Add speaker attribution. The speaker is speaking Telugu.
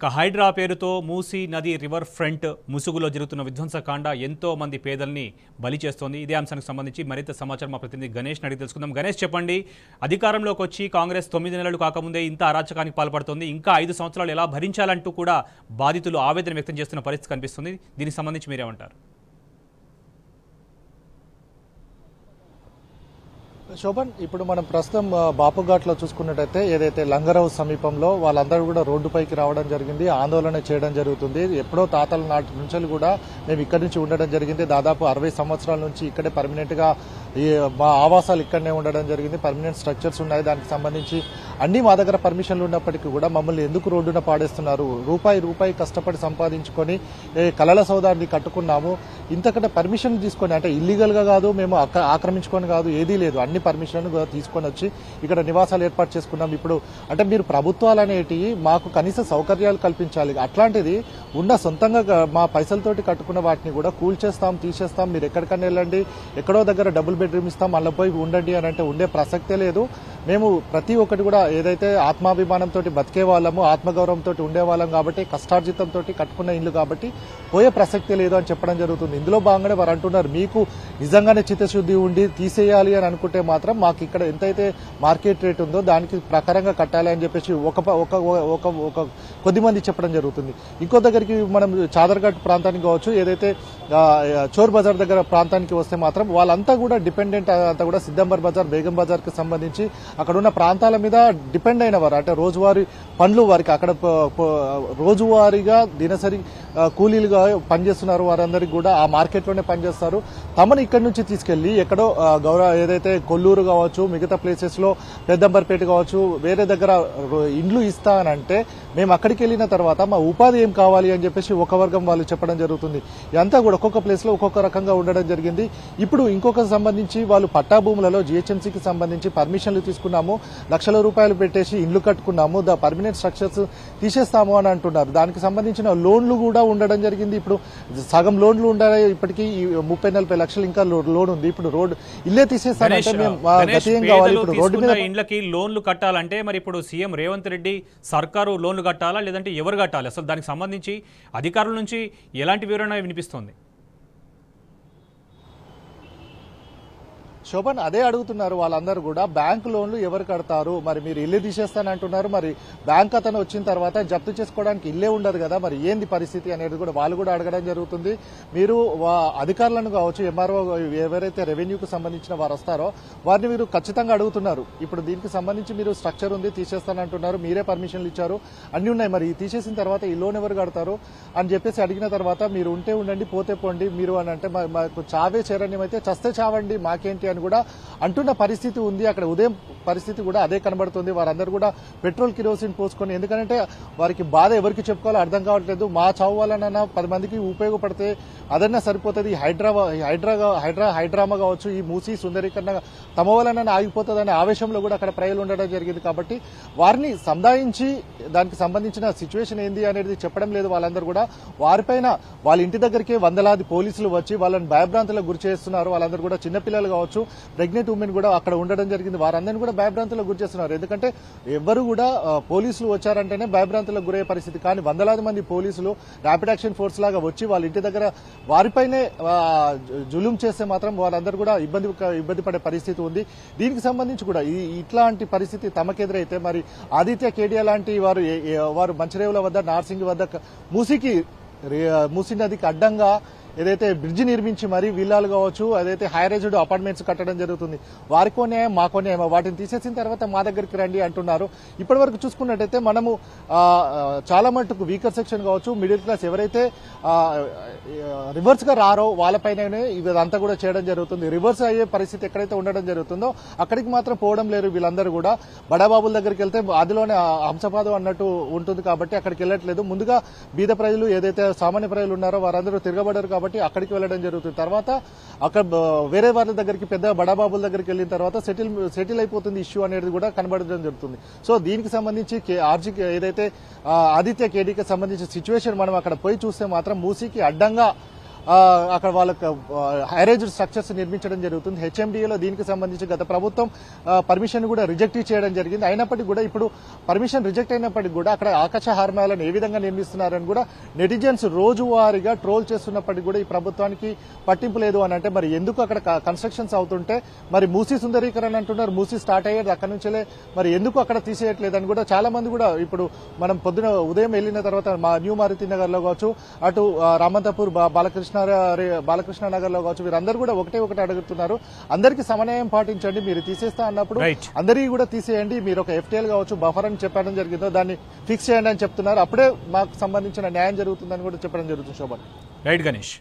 Speaker 1: హైడ్రా పేరుతో మూసీ నది రివర్ ఫ్రంట్ ముసుగులో జరుగుతున్న విధ్వంసకాండ ఎంతో మంది పేదల్ని బలి చేస్తోంది. ఇదే అంశానికి సంబంధించి మరింత సమాచారం మా ప్రతినిధి గణేష్ అడిగి తెలుసుకుందాం. గణేష్, చెప్పండి, అధికారంలోకి వచ్చి కాంగ్రెస్ 9 నెలలు కాకముందే ఇంత అరాచకానికి పాల్పడుతోంది. ఇంకా 5 సంవత్సరాలు ఎలా భరించాలంటూ కూడా బాధితులు ఆవేదన వ్యక్తం చేస్తున్న పరిస్థితి కనిపిస్తుంది. దీనికి సంబంధించి మీరేమంటారు?
Speaker 2: శోభన్, ఇప్పుడు మనం ప్రస్తుతం బాపుఘాట్లో చూసుకున్నట్టయితే ఏదైతే లంగరవ్ సమీపంలో వాళ్ళందరూ కూడా రోడ్డుపైకి రావడం జరిగింది, ఆందోళన చేయడం జరుగుతుంది. ఎప్పుడో తాతల నాటి నుంచి కూడా మేము ఇక్కడి నుంచి ఉండడం జరిగింది. దాదాపు 60 సంవత్సరాల నుంచి ఇక్కడే పర్మనెంట్ గా మా ఆవాసాలు ఇక్కడనే ఉండడం జరిగింది. పర్మనెంట్ స్ట్రక్చర్స్ ఉన్నాయి. దానికి సంబంధించి అన్ని మా దగ్గర పర్మిషన్లు ఉన్నప్పటికీ కూడా మమ్మల్ని ఎందుకు రోడ్డున పాడేస్తున్నారు? రూపాయి కష్టపడి సంపాదించుకొని కలల సౌదాన్ని కట్టుకున్నాము. ఇంతకంటే పర్మిషన్ తీసుకొని, అంటే ఇల్లీగల్ గా కాదు, మేము ఆక్రమించుకొని కాదు, ఏదీ లేదు, అన్ని పర్మిషన్లు తీసుకొని వచ్చి ఇక్కడ నివాసాలు ఏర్పాటు చేసుకున్నాం. ఇప్పుడు అంటే మీరు ప్రభుత్వాలు అనేటివి మాకు కనీస సౌకర్యాలు కల్పించాలి. అట్లాంటిది ఉన్న సొంతంగా మా పైసలతోటి కట్టుకున్న వాటిని కూడా కూల్చేస్తాం, తీసేస్తాం, మీరు ఎక్కడికన్నా వెళ్ళండి, ఎక్కడో దగ్గర డబుల్ బెడ్రూమ్ ఇస్తాం, మళ్ళీ పోయి ఉండండి అని అంటే ఉండే ప్రసక్తే లేదు. మేము ప్రతి ఒక్కటి కూడా ఏదైతే ఆత్మాభిమానంతో బతికే వాళ్ళము, ఆత్మగౌరవంతో ఉండేవాళ్ళం కాబట్టి, కష్టార్జితంతో కట్టుకున్న ఇల్లు కాబట్టి పోయే ప్రసక్తే లేదు అని చెప్పడం జరుగుతుంది. ఇందులో భాగంగానే వారు అంటున్నారు, మీకు నిజంగానే చిత్తశుద్ధి ఉండి తీసేయాలి అని అనుకుంటే మాత్రం మాకు ఇక్కడ ఎంతైతే మార్కెట్ రేట్ ఉందో దానికి ప్రకారంగా కట్టాలి అని చెప్పేసి ఒక కొద్దిమంది చెప్పడం జరుగుతుంది. ఇంకో దగ్గరికి మనం చాదర్ఘాట్ ప్రాంతానికి కావచ్చు, ఏదైతే చోర్ బజార్ దగ్గర ప్రాంతానికి వస్తే మాత్రం వాళ్ళంతా కూడా డిపెండెంట్, అంతా కూడా సిద్దంబర్ బజార్, బేగం బజార్ కి సంబంధించి అక్కడ ఉన్న ప్రాంతాల మీద డిపెండ్ అయిన వారు, అంటే రోజువారీ పనులు వారికి అక్కడ రోజువారీగా దినసరి కూలీలుగా పనిచేస్తున్నారు. వారందరికీ కూడా ఆ మార్కెట్ లోనే పనిచేస్తారు. తమను ఇక్కడి నుంచి తీసుకెళ్లి ఎక్కడో ఏదైతే కొల్లూరు కావచ్చు, మిగతా ప్లేసెస్ లో పెద్దంబర్పేట కావచ్చు, వేరే దగ్గర ఇండ్లు ఇస్తానంటే మేము అక్కడికి వెళ్ళిన తర్వాత మా ఉపాధి ఏం కావాలి అని చెప్పేసి ఒక వర్గం వాళ్ళు చెప్పడం జరుగుతుంది. ఇదంతా కూడా ఒక్కొక్క ప్లేస్ లో ఒక్కొక్క రకంగా ఉండడం జరిగింది. ఇప్పుడు ఇంకొక సంబంధించి వాళ్ళు పట్టా భూములలో జిహెచ్ఎంసీకి సంబంధించి పర్మిషన్లు తీసుకున్నాము, లక్షల రూపాయలు పెట్టేసి ఇండ్లు కట్టుకున్నాము, పర్మనెంట్ స్ట్రక్చర్స్ తీసేస్తాము అని అంటున్నారు. దానికి సంబంధించిన లోన్లు కూడా ఉండడం జరిగింది. ఇప్పుడు సగం లోన్లు ఉండాలి, ఇప్పటికీ 30-40 లక్షలు ఇంకా లోన్ ఉంది. ఇప్పుడు రోడ్ ఇల్లే తీసేస్తానంటే మేము గతేం కావాలి? ఇప్పుడు రోడ్డు మీద
Speaker 1: ఇండ్లకి లోన్లు కట్టాలంటే మరి ఇప్పుడు సీఎం రేవంత్ రెడ్డి సర్కారు లోన్లు కట్టాలా, లేదంటే ఎవరు కట్టాలి? అసలు దానికి సంబంధించి అధికారుల నుంచి ఎలాంటి వివరణ వినిపిస్తోంది?
Speaker 2: శోభన్, అదే అడుగుతున్నారు వాళ్ళందరూ కూడా. బ్యాంకు లోన్లు ఎవరు కడతారు? మరి మీరు ఇల్లు తీసేస్తానంటున్నారు, మరి బ్యాంక్ అతను వచ్చిన తర్వాత జప్తు చేసుకోవడానికి ఇల్లే ఉండదు కదా, మరి ఏంది పరిస్థితి అనేది కూడా వాళ్ళు కూడా అడగడం జరుగుతుంది. మీరు అధికారులను కావచ్చు, ఎంఆర్ఓ ఎవరైతే రెవెన్యూకు సంబంధించిన వారు వస్తారో వారిని మీరు ఖచ్చితంగా అడుగుతున్నారు. ఇప్పుడు దీనికి సంబంధించి మీరు స్ట్రక్చర్ ఉంది తీసేస్తానంటున్నారు, మీరే పర్మిషన్లు ఇచ్చారు, అన్ని ఉన్నాయి, మరి తీసేసిన తర్వాత ఈ లోన్ ఎవరు కడతారు అని చెప్పేసి అడిగిన తర్వాత మీరు ఉంటే ఉండండి, పోతే పోండి, మీరు అని అంటే మాకు చావే చరణ్యం అయితే చస్తే చావండి, మాకేంటి అని కూడా అంటున్న పరిస్థితి ఉంది. అక్కడ ఉదయం పరిస్థితి కూడా అదే కనబడుతుంది. వారందరూ కూడా పెట్రోల్ కిరోసిన్ పోసుకొని, ఎందుకంటే వారికి బాధ ఎవరికి చెప్పుకోవాలో అర్థం కావట్లేదు. మా చావు వలన 10 మందికి ఉపయోగపడితే అదన్నా సరిపోతుంది. హైడ్రామా కావచ్చు, ఈ మూసీ సుందరీకరణ తమ వలన ఆగిపోతుందనే ఆవేశంలో కూడా అక్కడ ప్రజలు ఉండడం జరిగింది. కాబట్టి వారిని సంధాయించి దానికి సంబంధించిన సిచ్యువేషన్ ఏంది అనేది చెప్పడం లేదు. వాళ్ళందరూ కూడా వారిపైన వాళ్ళ ఇంటి దగ్గరికి వందలాది పోలీసులు వచ్చి వాళ్ళని భయభ్రాంతులకు గురి చేస్తున్నారు. వాళ్ళందరూ కూడా చిన్నపిల్లలు కావచ్చు, ప్రెగ్నెంట్ ఉమెన్ కూడా అక్కడ ఉండడం జరిగింది. వారందరినీ కూడా భయభ్రాంతులకు గురి చేస్తున్నారు. ఎందుకంటే ఎవరు కూడా పోలీసులు వచ్చారంటేనే భయభ్రాంతులకు గురయ్యే పరిస్థితి. కానీ వందలాది మంది పోలీసులు ర్యాపిడ్ యాక్షన్ ఫోర్స్ లాగా వచ్చి వాళ్ళ ఇంటి దగ్గర వారిపైనే జులుం చేస్తే మాత్రం వారందరూ కూడా ఇబ్బంది పడే పరిస్థితి ఉంది. దీనికి సంబంధించి కూడా ఇట్లాంటి పరిస్థితి తమకెదురైతే మరి ఆదిత్య కేడియా లాంటి వారు మంచిరేవుల వద్ద, నార్సింగి వద్ద మూసీ నదికి అడ్డంగా ఏదైతే బ్రిడ్జి నిర్మించి మరి విల్లాలు కావచ్చు, అదైతే హైరైజ్డ్ అపార్ట్మెంట్స్ కట్టడం జరుగుతుంది. వారికో న్యాయం, మాకో న్యాయం, వాటిని తీసేసిన తర్వాత మా దగ్గరికి రండి అంటున్నారు. ఇప్పటి వరకు చూసుకున్నట్టయితే మనము చాలా మటుకు వీకర్ సెక్షన్ కావచ్చు, మిడిల్ క్లాస్ ఎవరైతే రివర్స్ గా రారో వాళ్ళపైననే ఇదంతా కూడా చేయడం జరుగుతుంది. రివర్స్ అయ్యే పరిస్థితి ఎక్కడైతే ఉండడం జరుగుతుందో అక్కడికి మాత్రం పోవడం లేరు వీళ్ళందరూ కూడా. బడాబాబుల దగ్గరికి వెళ్తే అదిలోనే హంసపాదం అన్నట్టు ఉంటుంది కాబట్టి అక్కడికి వెళ్ళట్లేదు. ముందుగా బీద ప్రజలు, ఏదైతే సామాన్య ప్రజలు ఉన్నారో వారందరూ తిరగబడరు కాబట్టి అక్కడికి వెళ్ళడం జరుగుతుంది. తర్వాత అక్కడ వేరే వాళ్ళ దగ్గరికి, పెద్ద బడాబాబుల దగ్గరికి వెళ్ళిన తర్వాత సెటిల్ అయిపోతుంది ఇష్యూ అనేది కూడా కనబడడం జరుగుతుంది. సో దీనికి సంబంధించి ఏదైతే ఆదిత్య కేడీకి సంబంధించిన సిచ్యువేషన్ మనం అక్కడ పోయి చూస్తే మాత్రం మూసీకి అడ్డంగా అక్కడ వాళ్ళకి హైరేజ్డ్ స్ట్రక్చర్స్ నిర్మించడం జరుగుతుంది. హెచ్ఎండిఏలో దీనికి సంబంధించి గత ప్రభుత్వం పర్మిషన్ కూడా రిజెక్ట్ చేయడం జరిగింది. అయినప్పటికీ కూడా ఇప్పుడు పర్మిషన్ రిజెక్ట్ అయినప్పటికీ కూడా అక్కడ ఆకాశ హార్మాలను ఏ విధంగా నిర్మిస్తున్నారని కూడా నెటిజన్స్ రోజువారీగా ట్రోల్ చేస్తున్నప్పటికీ కూడా ఈ ప్రభుత్వానికి పట్టింపు లేదు అని అంటే మరి ఎందుకు అక్కడ కన్స్ట్రక్షన్స్ అవుతుంటే మరి మూసీ సుందరీకరణ అంటున్నారు, మూసీ స్టార్ట్ అయ్యేది అక్కడ నుంచే మరి ఎందుకు అక్కడ తీసేయట్లేదని కూడా చాలా మంది కూడా ఇప్పుడు మనం పొద్దున ఉదయం వెళ్ళిన తర్వాత మా న్యూ మారుతి నగర్ లో కావచ్చు, అటు రామంతపూర్ బాలకృష్ణ నగర్ లో కావచ్చు, వీరందరూ కూడా ఒకటే అడుగుతున్నారు. అందరికీ సమన్వయం పాటించండి, మీరు తీసేస్తా అన్నప్పుడు అందరికీ కూడా తీసేయండి, మీరు ఒక FTL కావచ్చు బఫర్ అని చెప్పడం జరిగిందో దాన్ని ఫిక్స్ చేయండి అని చెప్తున్నారు. అప్పుడే మాకు సంబంధించిన న్యాయం జరుగుతుందని కూడా చెప్పడం జరుగుతుంది. శోభన్.
Speaker 1: రైట్ గణేష్.